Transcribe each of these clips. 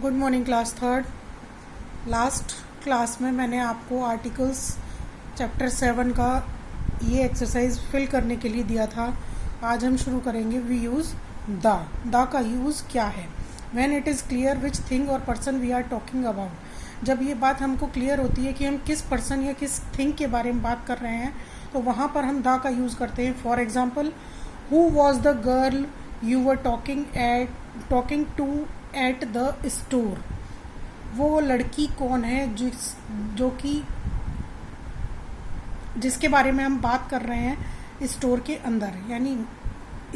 Good morning class third. Last class में मैंने आपको आर्टिकल्स चैप्टर 7 का ये एक्सरसाइज फिल करने के लिए दिया था। आज हम शुरू करेंगे। वी यूज़ द का यूज़ क्या है। When it is clear which thing और person we are talking about. जब ये बात हमको क्लियर होती है कि हम किस पर्सन या किस थिंग के बारे में बात कर रहे हैं तो वहाँ पर हम द का यूज़ करते हैं। For example, who was the girl you were talking to at the store. वो लड़की कौन है जिसके बारे में हम बात कर रहे हैं स्टोर के अंदर, यानी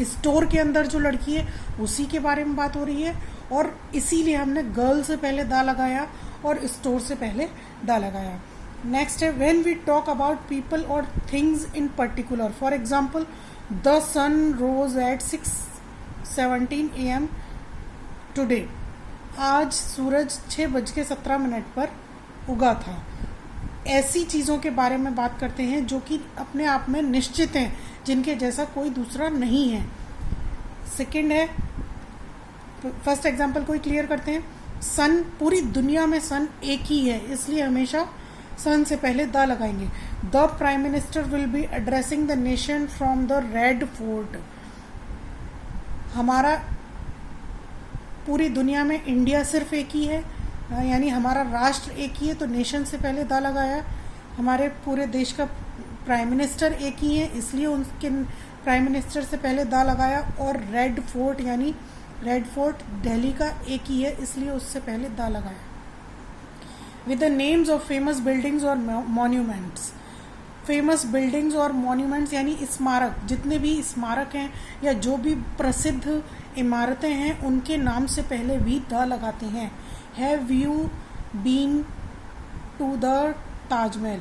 स्टोर के अंदर जो लड़की है उसी के बारे में बात हो रही है, और इसीलिए हमने गर्ल से पहले दा लगाया और स्टोर से पहले दा लगाया। नेक्स्ट है when we talk about people और things in particular. For example, the sun rose at 6:17 AM today. आज सूरज 6:17 पर उगा था। ऐसी चीज़ों के बारे में बात करते हैं जो कि अपने आप में निश्चित हैं, जिनके जैसा कोई दूसरा नहीं है। सेकंड है, फर्स्ट एग्जांपल को ही क्लियर करते हैं। सन, पूरी दुनिया में सन एक ही है, इसलिए हमेशा सन से पहले द लगाएंगे। The prime minister will be addressing the nation from the red fort. हमारा पूरी दुनिया में इंडिया सिर्फ एक ही है, यानी हमारा राष्ट्र एक ही है, तो नेशन से पहले दा लगाया। हमारे पूरे देश का प्राइम मिनिस्टर एक ही है, इसलिए उनके प्राइम मिनिस्टर से पहले दा लगाया। और रेड फोर्ट, यानी रेड फोर्ट दिल्ली का एक ही है, इसलिए उससे पहले दा लगाया। With the names of famous buildings और मॉन्यूमेंट्स। फेमस बिल्डिंग्स और मॉन्यूमेंट्स यानी स्मारक, जितने भी स्मारक हैं या जो भी प्रसिद्ध इमारतें हैं उनके नाम से पहले भी द लगाते हैं। Have you been to the Taj Mahal.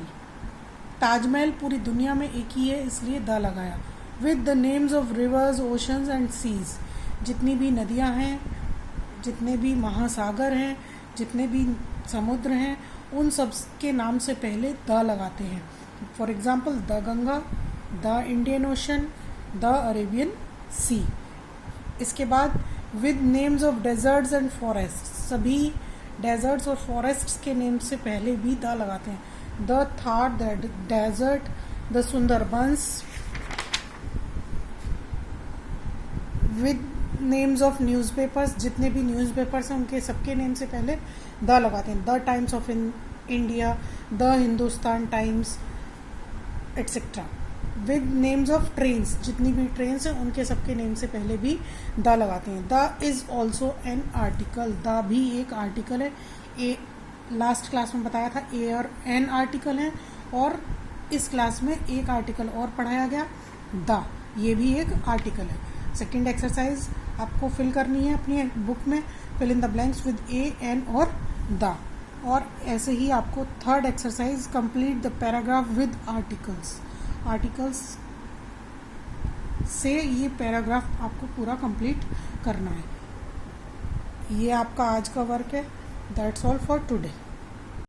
Taj Mahal पूरी दुनिया में एक ही है, इसलिए द लगाया। With the names of rivers, oceans and seas. जितनी भी नदियां हैं, जितने भी महासागर हैं, जितने भी समुद्र हैं, उन सब के नाम से पहले द लगाते हैं। For example, the Ganga, the Indian Ocean, the Arabian Sea. इसके बाद with names of deserts and forest. सभी डेजर्ट्स और फॉरेस्ट्स के नेम से पहले भी द लगाते हैं। The Thar, the desert, the Sundarbans. With names of newspapers. जितने भी न्यूज़पेपर्स हैं उनके सबके नेम से पहले द लगाते हैं। The times of India, the Hindustan times, etcetera. With names of trains. जितनी भी ट्रेन्स हैं उनके सबके नेम से पहले भी द लगाते हैं। The is also an article. The भी एक आर्टिकल है। लास्ट क्लास में बताया था ए और एन आर्टिकल है, और इस क्लास में एक आर्टिकल और पढ़ाया गया, द। ये भी एक आर्टिकल है। सेकेंड एक्सरसाइज आपको फिल करनी है अपनी बुक में, fill in the blanks with a, an और द। और ऐसे ही आपको third exercise, complete the paragraph with articles. Articles से ये पैराग्राफ आपको पूरा कंप्लीट करना है। ये आपका आज का वर्क है। That's all for today.